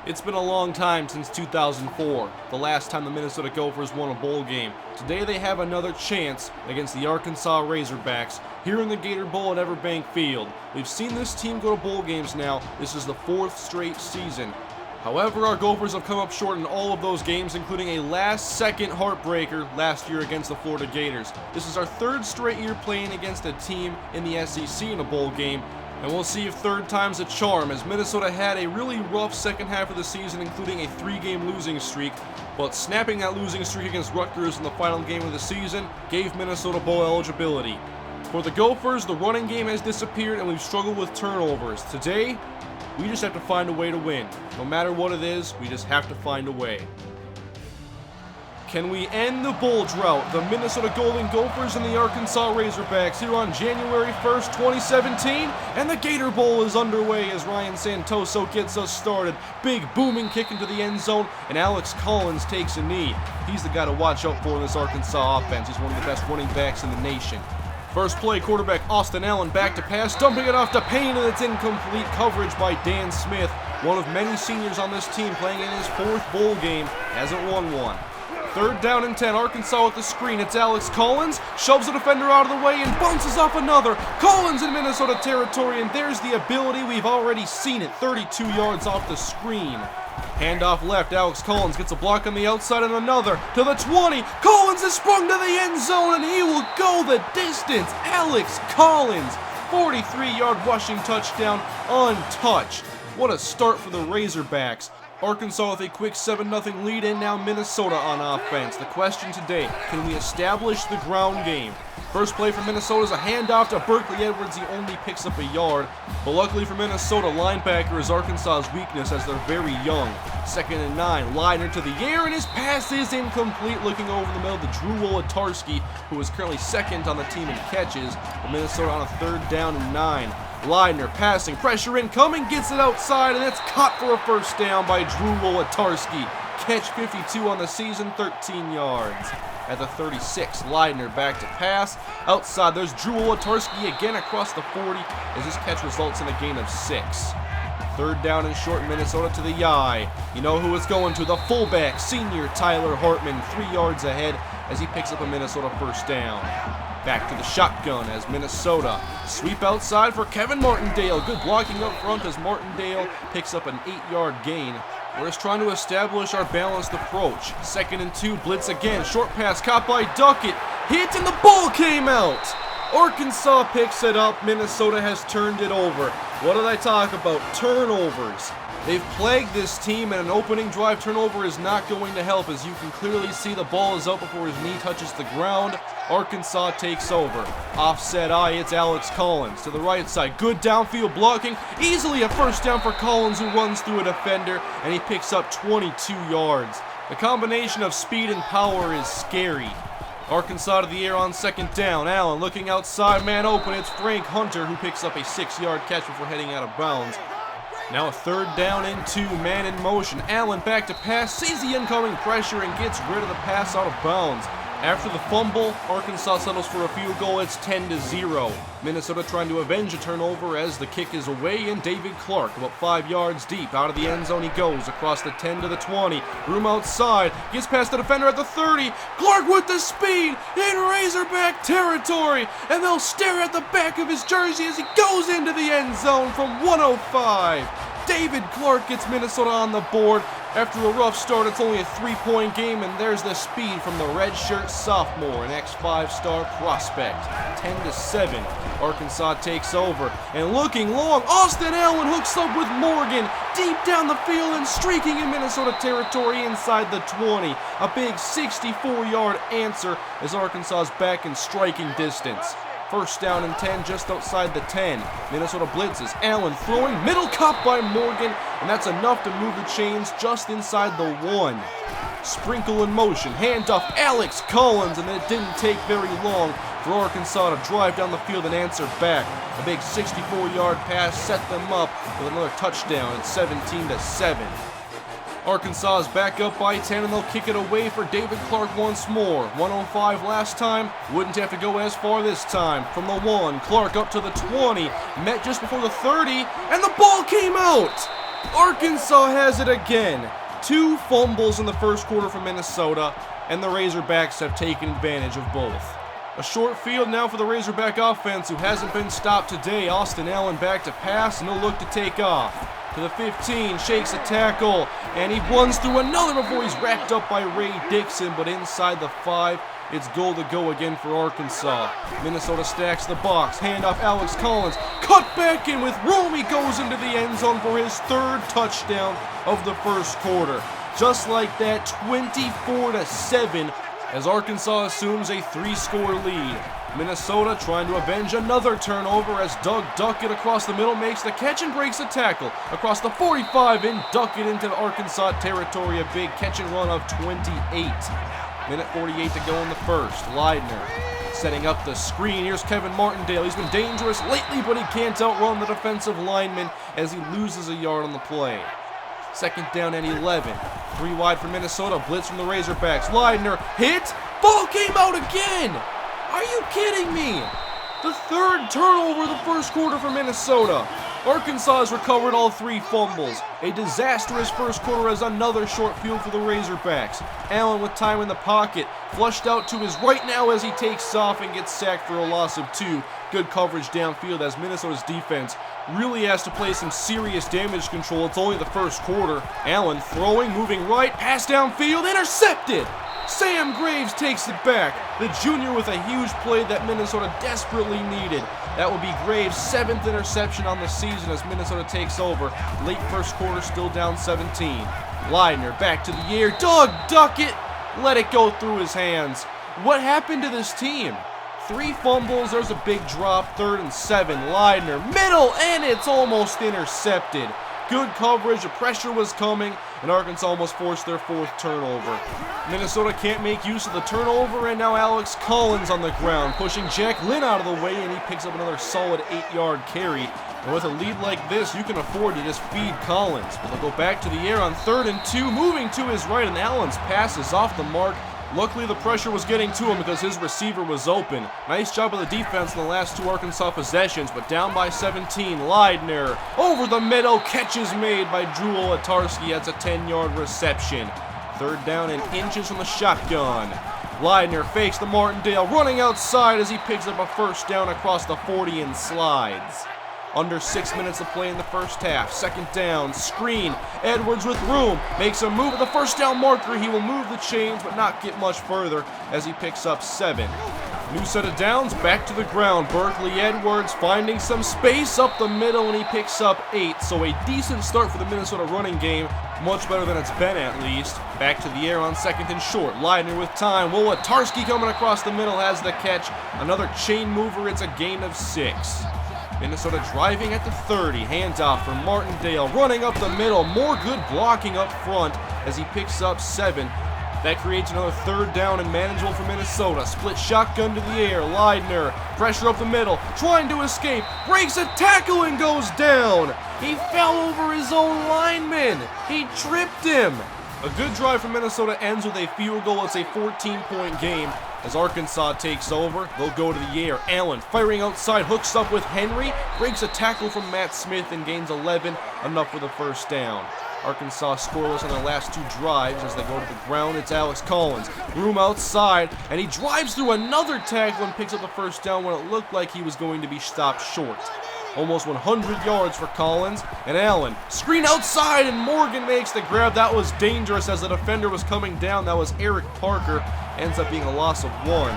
It's been a long time since 2004, the last time the Minnesota Gophers won a bowl game. Today they have another chance against the Arkansas Razorbacks here in the Gator Bowl at Everbank Field. We've seen this team go to bowl games now. This is the fourth straight season. However, our Gophers have come up short in all of those games, including a last-second heartbreaker last year against the Florida Gators. This is our third straight year playing against a team in the SEC in a bowl game. And we'll see if third time's a charm, as Minnesota had a really rough second half of the season, including a 3-game losing streak. But snapping that losing streak against Rutgers in the final game of the season gave Minnesota bowl eligibility. For the Gophers, the running game has disappeared and we've struggled with turnovers. Today, we just have to find a way to win. No matter what it is, we just have to find a way. Can we end the bowl drought? The Minnesota Golden Gophers and the Arkansas Razorbacks here on January 1st, 2017. And the Gator Bowl is underway as Ryan Santoso gets us started. Big booming kick into the end zone, and Alex Collins takes a knee. He's the guy to watch out for in this Arkansas offense. He's one of the best running backs in the nation. First play, quarterback Austin Allen back to pass, dumping it off to Payne, and it's incomplete coverage by Dan Smith. One of many seniors on this team playing in his fourth bowl game, hasn't won one. Third down and 10, Arkansas with the screen. It's Alex Collins, shoves the defender out of the way and bounces off another. Collins in Minnesota territory, and there's the ability. We've already seen it, 32 yards off the screen. Handoff left, Alex Collins gets a block on the outside and another to the 20. Collins has sprung to the end zone and he will go the distance. Alex Collins, 43-yard rushing touchdown, untouched. What a start for the Razorbacks. Arkansas with a quick 7-0 lead, and now Minnesota on offense. The question today, can we establish the ground game? First play for Minnesota is a handoff to Berkeley Edwards. He only picks up a yard, but luckily for Minnesota, linebacker is Arkansas's weakness as they're very young. 2nd and 9, Leidner to the air, and his pass is incomplete. Looking over the middle to Drew Wolatarski, who is currently second on the team in catches. But Minnesota on a 3rd down and 9. Leidner passing, pressure incoming, gets it outside, and it's caught for a first down by Drew Wolatarski. Catch 52 on the season, 13 yards. At the 36, Leidner back to pass. Outside, there's Drew Wolatarski again across the 40 as this catch results in a gain of 6. 3rd down and short, Minnesota to the eye. You know who it's going to, the fullback, senior Tyler Hartman, 3 yards ahead as he picks up a Minnesota first down. Back to the shotgun as Minnesota sweep outside for Kevin Martindale. Good blocking up front as Martindale picks up an 8-yard gain. We're just trying to establish our balanced approach. 2nd and 2, blitz again. Short pass caught by Duckett. Hit and the ball came out. Arkansas picks it up. Minnesota has turned it over. What did I talk about? Turnovers. They've plagued this team, and an opening drive turnover is not going to help, as you can clearly see the ball is out before his knee touches the ground. Arkansas takes over. Offset eye, it's Alex Collins to the right side. Good downfield blocking. Easily a first down for Collins, who runs through a defender, and he picks up 22 yards. The combination of speed and power is scary. Arkansas to the air on 2nd down. Allen looking outside, man open. It's Frank Hunter who picks up a 6-yard catch before heading out of bounds. Now a 3rd down and 2, man in motion. Allen back to pass, sees the incoming pressure and gets rid of the pass out of bounds. After the fumble, Arkansas settles for a field goal. It's 10-0. Minnesota trying to avenge a turnover as the kick is away, and David Clark, about 5 yards deep, out of the end zone he goes, across the 10 to the 20. Room outside, gets past the defender at the 30. Clark with the speed in Razorback territory, and they'll stare at the back of his jersey as he goes into the end zone from 105. David Clark gets Minnesota on the board. After a rough start, it's only a 3-point game, and there's the speed from the redshirt sophomore, an X5-star prospect. 10-7, Arkansas takes over, and looking long, Austin Allen hooks up with Morgan, deep down the field and streaking in Minnesota territory inside the 20. A big 64-yard answer as Arkansas is back in striking distance. 1st down and 10 just outside the 10. Minnesota blitzes. Allen throwing, middle caught by Morgan, and that's enough to move the chains just inside the 1. Sprinkle in motion, handoff Alex Collins, and it didn't take very long for Arkansas to drive down the field and answer back. A big 64-yard pass set them up with another touchdown at 17-7. Arkansas is back up by 10, and they'll kick it away for David Clark once more. 105 last time, wouldn't have to go as far this time. From the 1, Clark up to the 20, met just before the 30, and the ball came out! Arkansas has it again. 2 fumbles in the first quarter for Minnesota, and the Razorbacks have taken advantage of both. A short field now for the Razorback offense, who hasn't been stopped today. Austin Allen back to pass, and he'll look to take off. To the 15, shakes a tackle, and he runs through another before he's wrapped up by Ray Dixon, but inside the 5, it's goal to go again for Arkansas. Minnesota stacks the box, handoff Alex Collins, cut back in with room, he goes into the end zone for his 3rd touchdown of the first quarter. Just like that, 24-7, as Arkansas assumes a 3-score lead. Minnesota trying to avenge another turnover as Doug Duckett across the middle makes the catch and breaks a tackle across the 45 and Duckett into Arkansas territory. A big catch and run of 28. Minute 48 to go in the first. Leidner setting up the screen. Here's Kevin Martindale. He's been dangerous lately, but he can't outrun the defensive lineman as he loses a yard on the play. 2nd down and 11. 3 wide for Minnesota. Blitz from the Razorbacks. Leidner hit. Ball came out again. Are you kidding me? The 3rd turnover of the first quarter for Minnesota. Arkansas has recovered all 3 fumbles. A disastrous first quarter as another short field for the Razorbacks. Allen with time in the pocket, flushed out to his right now as he takes off and gets sacked for a loss of 2. Good coverage downfield as Minnesota's defense really has to play some serious damage control. It's only the first quarter. Allen throwing, moving right, pass downfield, intercepted! Sam Graves takes it back. The junior with a huge play that Minnesota desperately needed. That will be Graves' 7th interception on the season as Minnesota takes over. Late first quarter, still down 17. Leidner back to the air. Doug Duckett let it go through his hands. What happened to this team? 3 fumbles, there's a big drop, 3rd and 7. Leidner, middle, and it's almost intercepted. Good coverage, the pressure was coming, and Arkansas almost forced their 4th turnover. Minnesota can't make use of the turnover, and now Alex Collins on the ground, pushing Jack Lynn out of the way, and he picks up another solid 8-yard carry. And with a lead like this, you can afford to just feed Collins. But they'll go back to the air on 3rd and 2, moving to his right, and Allen's pass is off the mark. Luckily, the pressure was getting to him because his receiver was open. Nice job of the defense in the last 2 Arkansas possessions, but down by 17. Leidner over the middle, catch is made by Drew Olatarski. That's a 10-yard reception. 3rd down and inches from the shotgun. Leidner fakes the Martindale, running outside as he picks up a 1st down across the 40 and slides. Under 6 minutes of play in the first half. 2nd down, screen. Edwards with room, makes a move at the 1st down marker. He will move the chains, but not get much further as he picks up 7. New set of downs, back to the ground. Berkeley Edwards finding some space up the middle, and he picks up 8. So a decent start for the Minnesota running game. Much better than it's been, at least. Back to the air on 2nd and short. Leidner with time. Wolatarski coming across the middle has the catch. Another chain mover. It's a gain of 6. Minnesota driving at the 30. Handoff from Martindale. Running up the middle. More good blocking up front as he picks up 7. That creates another 3rd down and manageable for Minnesota. Split shotgun to the air. Leidner. Pressure up the middle. Trying to escape. Breaks a tackle and goes down. He fell over his own lineman. He tripped him. A good drive from Minnesota ends with a field goal. It's a 14-point game. As Arkansas takes over, they'll go to the air. Allen firing outside, hooks up with Henry, breaks a tackle from Matt Smith and gains 11, enough for the 1st down. Arkansas scoreless on their last 2 drives. As they go to the ground, it's Alex Collins. Room outside, and he drives through another tackle and picks up the 1st down when it looked like he was going to be stopped short. Almost 100 yards for Collins, and Allen. Screen outside, and Morgan makes the grab. That was dangerous as the defender was coming down. That was Eric Parker. Ends up being a loss of 1.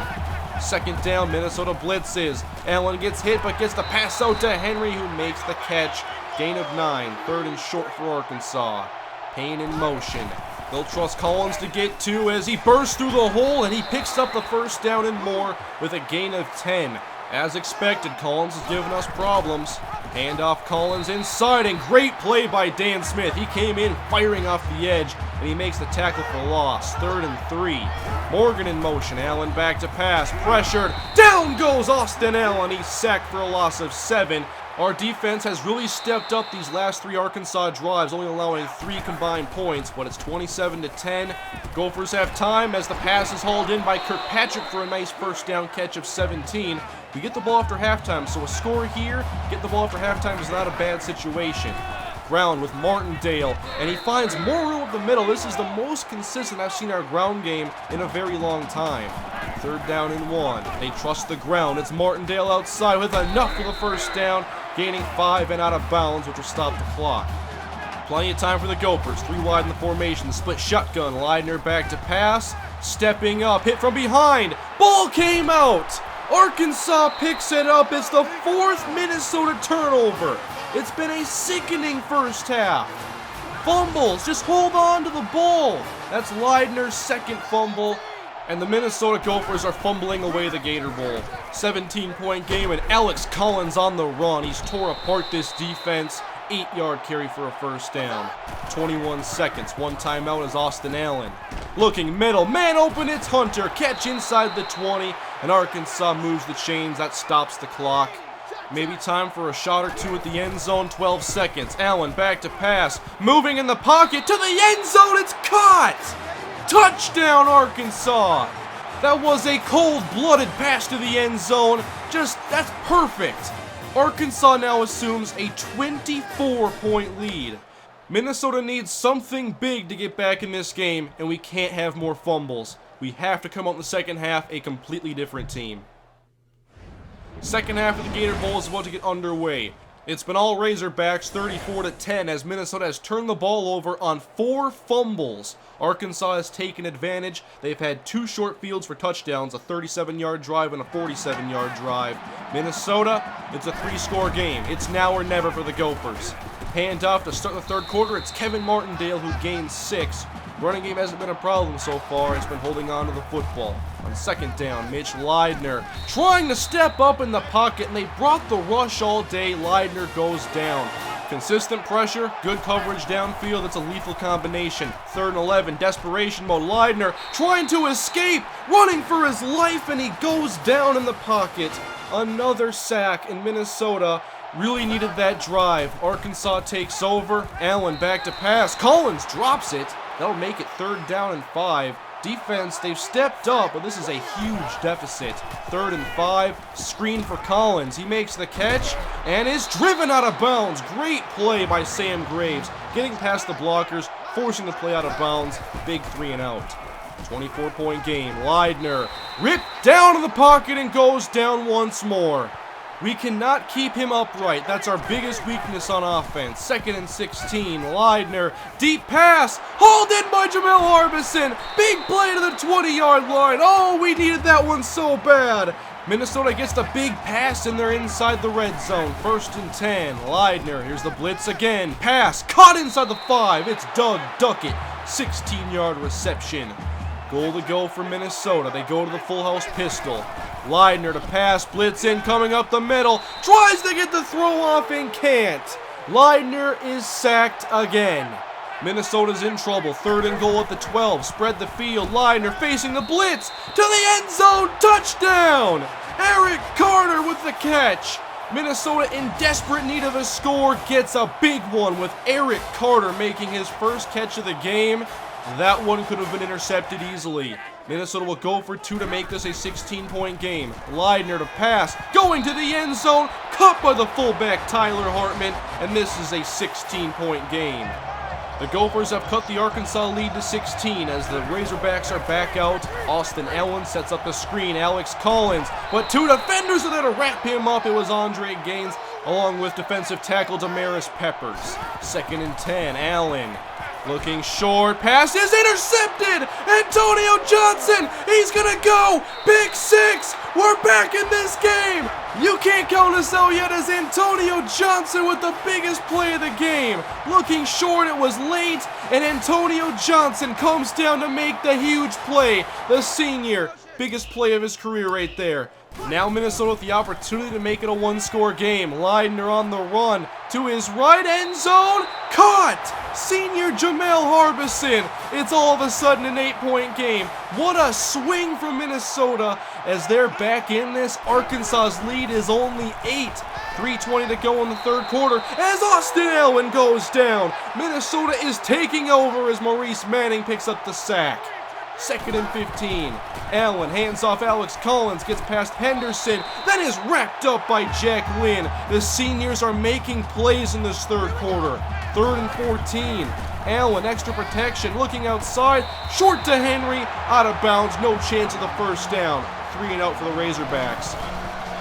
2nd down, Minnesota blitzes. Allen gets hit, but gets the pass out to Henry, who makes the catch. Gain of 9, 3rd and short for Arkansas. Payne in motion. They'll trust Collins to get 2 as he bursts through the hole, and he picks up the 1st down and more with a gain of 10. As expected, Collins has given us problems. Handoff Collins inside, and great play by Dan Smith. He came in firing off the edge, and he makes the tackle for loss. 3rd and 3. Morgan in motion. Allen back to pass. Pressured. Down goes Austin Allen. He's sacked for a loss of 7. Our defense has really stepped up these last 3 Arkansas drives, only allowing 3 combined points, but it's 27-10. Gophers have time as the pass is hauled in by Kirkpatrick for a nice 1st down catch of 17. We get the ball after halftime, so a score here, get the ball after halftime is not a bad situation. ground with Martindale, and he finds more room up the middle. This is the most consistent I've seen our ground game in a very long time. 3rd down and 1. They trust the ground. It's Martindale outside with enough for the first down, gaining 5 and out of bounds, which will stop the clock. Plenty of time for the Gophers. 3 wide in the formation. Split shotgun. Leidner back to pass. Stepping up. Hit from behind. Ball came out. Arkansas picks it up. It's the 4th Minnesota turnover. It's been a sickening first half. Fumbles. Just hold on to the ball. That's Leidner's 2nd fumble. And the Minnesota Gophers are fumbling away the Gator Bowl. 17-point game, and Alex Collins on the run. He's tore apart this defense. 8-yard carry for a first down. 21 seconds. 1 timeout is Austin Allen. Looking middle. Man open, it's Hunter. Catch inside the 20, and Arkansas moves the chains. That stops the clock. Maybe time for a shot or 2 at the end zone. 12 seconds. Allen back to pass. Moving in the pocket to the end zone. It's caught! Touchdown, Arkansas! That was a cold-blooded pass to the end zone. That's perfect. Arkansas now assumes a 24-point lead. Minnesota needs something big to get back in this game, and we can't have more fumbles. We have to come out in the second half a completely different team. Second half of the Gator Bowl is about to get underway. It's been all Razorbacks 34-10 as Minnesota has turned the ball over on 4 fumbles. Arkansas has taken advantage. They've had 2 short fields for touchdowns, a 37-yard drive and a 47-yard drive. Minnesota, it's a 3-score game. It's now or never for the Gophers. Hand off to start the 3rd quarter. It's Kevin Martindale who gains 6. Running game hasn't been a problem so far. It's been holding on to the football. On 2nd down, Mitch Leidner trying to step up in the pocket, and they brought the rush all day. Leidner goes down. Consistent pressure, good coverage downfield. It's a lethal combination. 3rd and 11, desperation mode. Leidner trying to escape, running for his life, and he goes down in the pocket. Another sack, in Minnesota really needed that drive. Arkansas takes over. Allen back to pass. Collins drops it. That'll make it 3rd down and 5. Defense, they've stepped up, but this is a huge deficit. 3rd and 5, screen for Collins. He makes the catch and is driven out of bounds. Great play by Sam Graves, getting past the blockers, forcing the play out of bounds. Big 3 and out. 24-point game. Leidner ripped down in the pocket and goes down once more. We cannot keep him upright. That's our biggest weakness on offense. 2nd and 16. Leidner. Deep pass. Hauled in by Jamel Harbison. Big play to the 20-yard line. Oh, we needed that one so bad. Minnesota gets the big pass and they're inside the red zone. 1st and 10. Leidner. Here's the blitz again. Pass. Caught inside the 5. It's Doug Duckett. 16-yard reception. Goal to go for Minnesota. They go to the full house pistol. Leidner to pass, blitz in, coming up the middle. Tries to get the throw off and can't. Leidner is sacked again. Minnesota's in trouble. 3rd and goal at the 12. Spread the field. Leidner facing the blitz. To the end zone. Touchdown. Eric Carter with the catch. Minnesota in desperate need of a score gets a big one with Eric Carter making his first catch of the game. That one could have been intercepted easily. Minnesota will go for 2 to make this a 16-point game. Leidner to pass, going to the end zone, caught by the fullback Tyler Hartman, and this is a 16-point game. The Gophers have cut the Arkansas lead to 16 as the Razorbacks are back out. Austin Allen sets up the screen. Alex Collins, but 2 defenders are there to wrap him up. It was Andre Gaines along with defensive tackle Damaris Peppers. 2nd and 10, Allen. Looking short, pass is intercepted! Antonio Johnson, he's gonna go! Pick 6! We're back in this game! You can't count us out yet as Antonio Johnson with the biggest play of the game. Looking short, it was late, and Antonio Johnson comes down to make the huge play. The senior, biggest play of his career right there. Now Minnesota with the opportunity to make it a 1-score game. Leidner on the run to his right end zone. Caught! Senior Jamel Harbison. It's all of a sudden an 8-point game. What a swing from Minnesota as they're back in this. Arkansas's lead is only 8. 3:20 to go in the 3rd quarter as Austin Allen goes down. Minnesota is taking over as Maurice Manning picks up the sack. 2nd and 15. Allen hands off Alex Collins, gets past Henderson, then is wrapped up by Jack Lynn. The seniors are making plays in this 3rd quarter. 3rd and 14. Allen, extra protection, looking outside, short to Henry, out of bounds, no chance of the first down. 3 and out for the Razorbacks.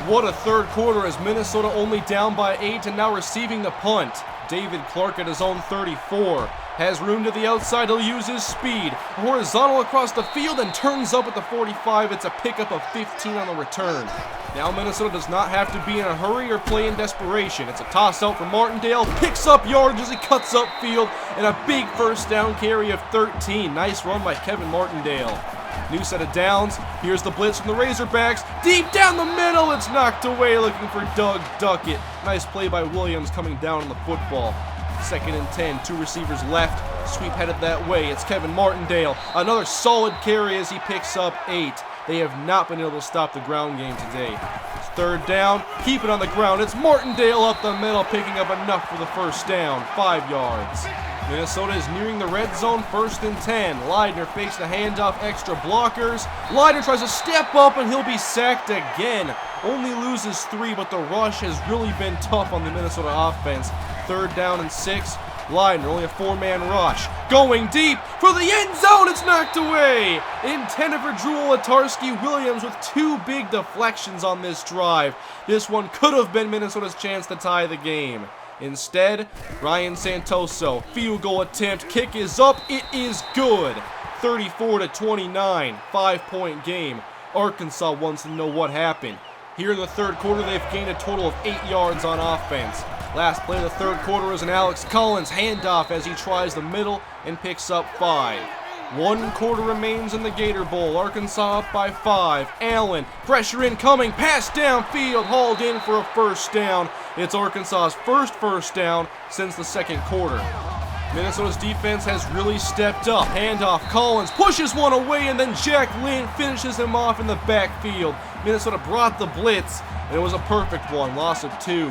What a third quarter as Minnesota only down by 8 and now receiving the punt. David Clark at his own 34. Has room to the outside, he'll use his speed. Horizontal across the field and turns up at the 45. It's a pickup of 15 on the return. Now Minnesota does not have to be in a hurry or play in desperation. It's a toss out for Martindale, picks up yardage as he cuts upfield, and a big first down carry of 13. Nice run by Kevin Martindale. New set of downs. Here's the blitz from the Razorbacks. Deep down the middle, it's knocked away, looking for Doug Duckett. Nice play by Williams coming down on the football. 2nd and 10, 2 receivers left. Sweep headed that way. It's Kevin Martindale. Another solid carry as he picks up 8. They have not been able to stop the ground game today. It's 3rd down. Keep it on the ground. It's Martindale up the middle, picking up enough for the first down. 5 yards. Minnesota is nearing the red zone, 1st and 10. Leidner fakes the handoff, extra blockers. Leidner tries to step up and he'll be sacked again. Only loses 3, but the rush has really been tough on the Minnesota offense. 3rd down and 6. Leidner, only a 4-man rush. Going deep for the end zone, it's knocked away. Intended for Drew Latarski. Williams with 2 big deflections on this drive. This one could have been Minnesota's chance to tie the game. Instead, Ryan Santoso, field goal attempt, kick is up, it is good. 34-29, 5-point game. Arkansas wants to know what happened. Here in the 3rd quarter, they've gained a total of 8 yards on offense. Last play of the 3rd quarter is an Alex Collins handoff as he tries the middle and picks up 5. 1 quarter remains in the Gator Bowl. Arkansas up by 5. Allen, pressure incoming, pass downfield, hauled in for a first down. It's Arkansas's first down since the 2nd quarter. Minnesota's defense has really stepped up. Handoff, Collins pushes one away, and then Jack Lynn finishes him off in the backfield. Minnesota brought the blitz, and it was a perfect one, loss of 2.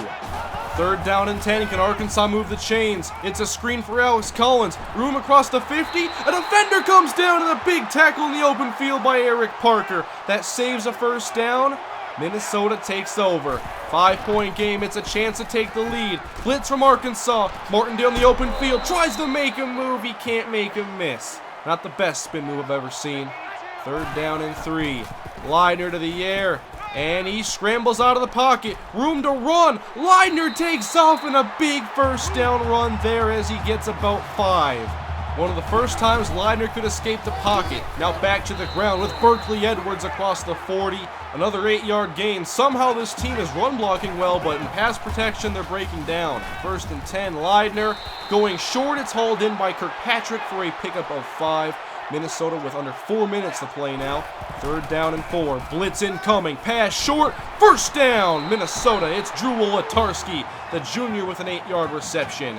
3rd down and 10, can Arkansas move the chains? It's a screen for Alex Collins, room across the 50, a defender comes down, and a big tackle in the open field by Eric Parker. That saves a first down. Minnesota takes over. 5-point game, it's a chance to take the lead. Blitz from Arkansas, Martindale in the open field, tries to make him move, he can't make him miss. Not the best spin move I've ever seen. 3rd down and 3. Leidner to the air, and he scrambles out of the pocket. Room to run. Leidner takes off in a big first down run there as he gets about 5. One of the first times Leidner could escape the pocket. Now back to the ground with Berkeley Edwards across the 40. Another 8-yard gain. Somehow this team is run blocking well, but in pass protection they're breaking down. 1st and 10, Leidner going short. It's hauled in by Kirkpatrick for a pickup of 5. Minnesota with under 4 minutes to play now. 3rd down and 4. Blitz incoming. Pass short. First down. Minnesota. It's Drew Latarski, the junior, with an 8-yard reception.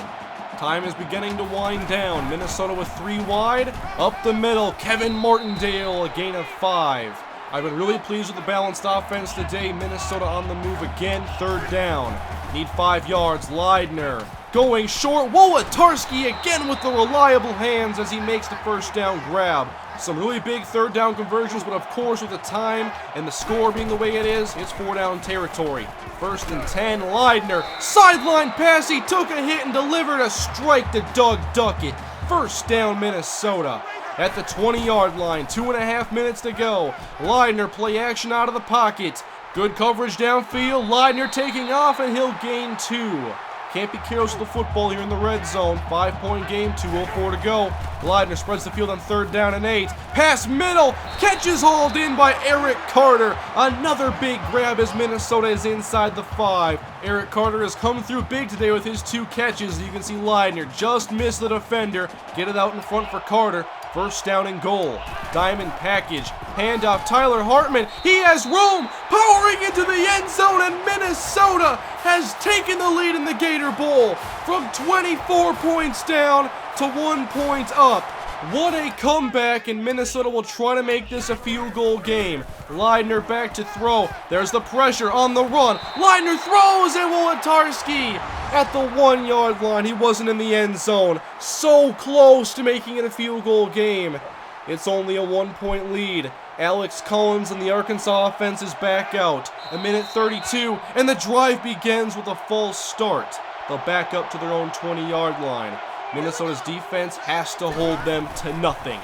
Time is beginning to wind down. Minnesota with 3 wide. Up the middle, Kevin Martindale, a gain of 5. I've been really pleased with the balanced offense today. Minnesota on the move again. 3rd down. Need 5 yards. Leidner going short. Wolotarski again with the reliable hands as he makes the first down grab. Some really big 3rd down conversions, but of course with the time and the score being the way it is, it's 4-down territory. 1st and 10, Leidner, sideline pass, he took a hit and delivered a strike to Doug Duckett. First down Minnesota. At the 20-yard line, 2.5 minutes to go. Leidner play action out of the pocket. Good coverage downfield, Leidner taking off and he'll gain 2. Can't be careless with the football here in the red zone. 5-point game, 2:04 to go. Leidner spreads the field on 3rd down and 8. Pass middle, catch is hauled in by Eric Carter. Another big grab as Minnesota is inside the 5. Eric Carter has come through big today with his 2 catches. You can see Leidner just miss the defender. Get it out in front for Carter. 1st down and goal. Diamond package. Handoff Tyler Hartman. He has room. Powering into the end zone, and Minnesota has taken the lead in the Gator Bowl from 24 points down to 1 point up. What a comeback, and Minnesota will try to make this a field goal game. Leidner back to throw. There's the pressure on the run. Leidner throws, and Wolotarski at the 1-yard line. He wasn't in the end zone. So close to making it a field goal game. It's only a 1-point lead. Alex Collins and the Arkansas offense is back out. 1:32, and the drive begins with a false start. they'll back up to their own 20-yard line. Minnesota's defense has to hold them to nothing.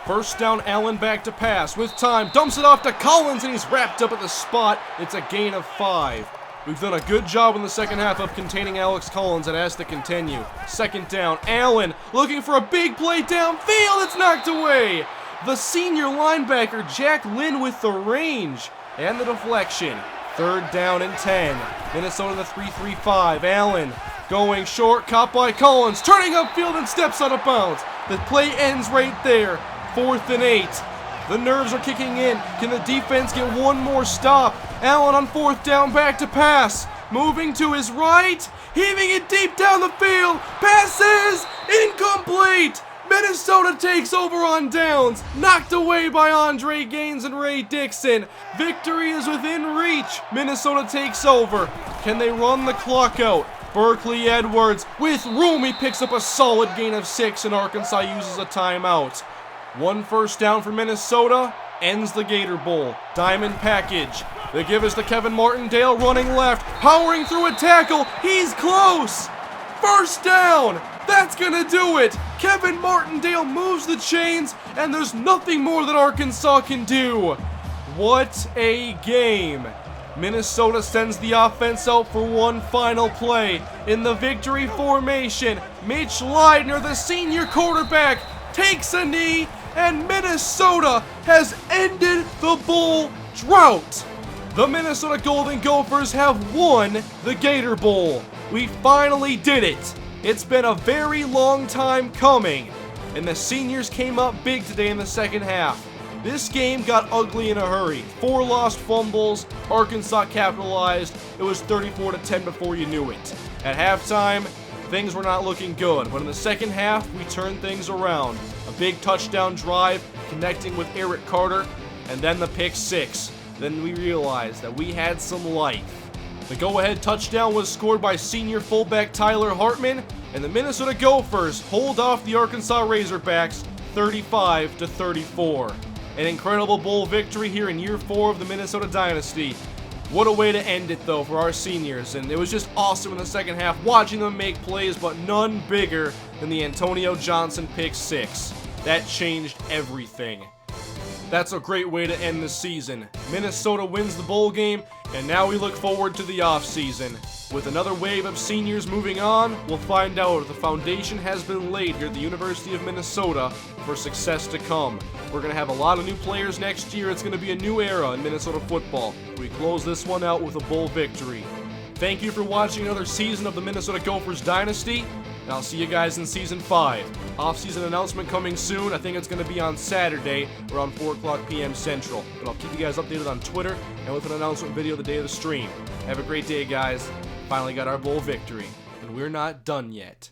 First down, Allen back to pass with time, dumps it off to Collins, and he's wrapped up at the spot. It's a gain of 5. We've done a good job in the second half of containing Alex Collins, and has to continue. Second down, Allen looking for a big play downfield. It's knocked away. The senior linebacker, Jack Lynn, with the range and the deflection. Third down and 10. Minnesota the 3-3-5. Allen going short, caught by Collins, turning upfield and steps out of bounds. The play ends right there. 4th and 8. The nerves are kicking in. Can the defense get one more stop? Allen on 4th down, back to pass. Moving to his right, heaving it deep down the field. Passes incomplete. Minnesota takes over on downs. Knocked away by Andre Gaines and Ray Dixon. Victory is within reach. Minnesota takes over. Can they run the clock out? Berkeley Edwards with room. He picks up a solid gain of 6, and Arkansas uses a timeout. 1 first down for Minnesota, ends the Gator Bowl. Diamond package. They give us to Kevin Martindale running left, powering through a tackle. He's close. First down. That's gonna do it. Kevin Martindale moves the chains, and there's nothing more that Arkansas can do. What a game. Minnesota sends the offense out for one final play. In the victory formation, Mitch Leidner, the senior quarterback, takes a knee, and Minnesota has ended the bowl drought. The Minnesota Golden Gophers have won the Gator Bowl. We finally did it. It's been a very long time coming, and the seniors came up big today in the second half. This game got ugly in a hurry. 4 lost fumbles, Arkansas capitalized. It was 34-10 before you knew it. At halftime, things were not looking good, but in the second half, we turned things around. A big touchdown drive, connecting with Eric Carter, and then the pick 6. Then we realized that we had some life. The go-ahead touchdown was scored by senior fullback Tyler Hartman, and the Minnesota Gophers hold off the Arkansas Razorbacks 35-34. An incredible bowl victory here in year 4 of the Minnesota Dynasty. What a way to end it, though, for our seniors, and it was just awesome in the second half watching them make plays, but none bigger than the Antonio Johnson pick 6. That changed everything. That's a great way to end the season. Minnesota wins the bowl game, and now we look forward to the offseason. With another wave of seniors moving on, we'll find out if the foundation has been laid here at the University of Minnesota for success to come. We're going to have a lot of new players next year. It's going to be a new era in Minnesota football. We close this one out with a bowl victory. Thank you for watching another season of the Minnesota Gophers Dynasty, and I'll see you guys in Season 5. Off-season announcement coming soon. I think it's going to be on Saturday around 4 o'clock p.m. Central. But I'll keep you guys updated on Twitter and with an announcement video the day of the stream. Have a great day, guys. Finally got our bowl victory, and we're not done yet.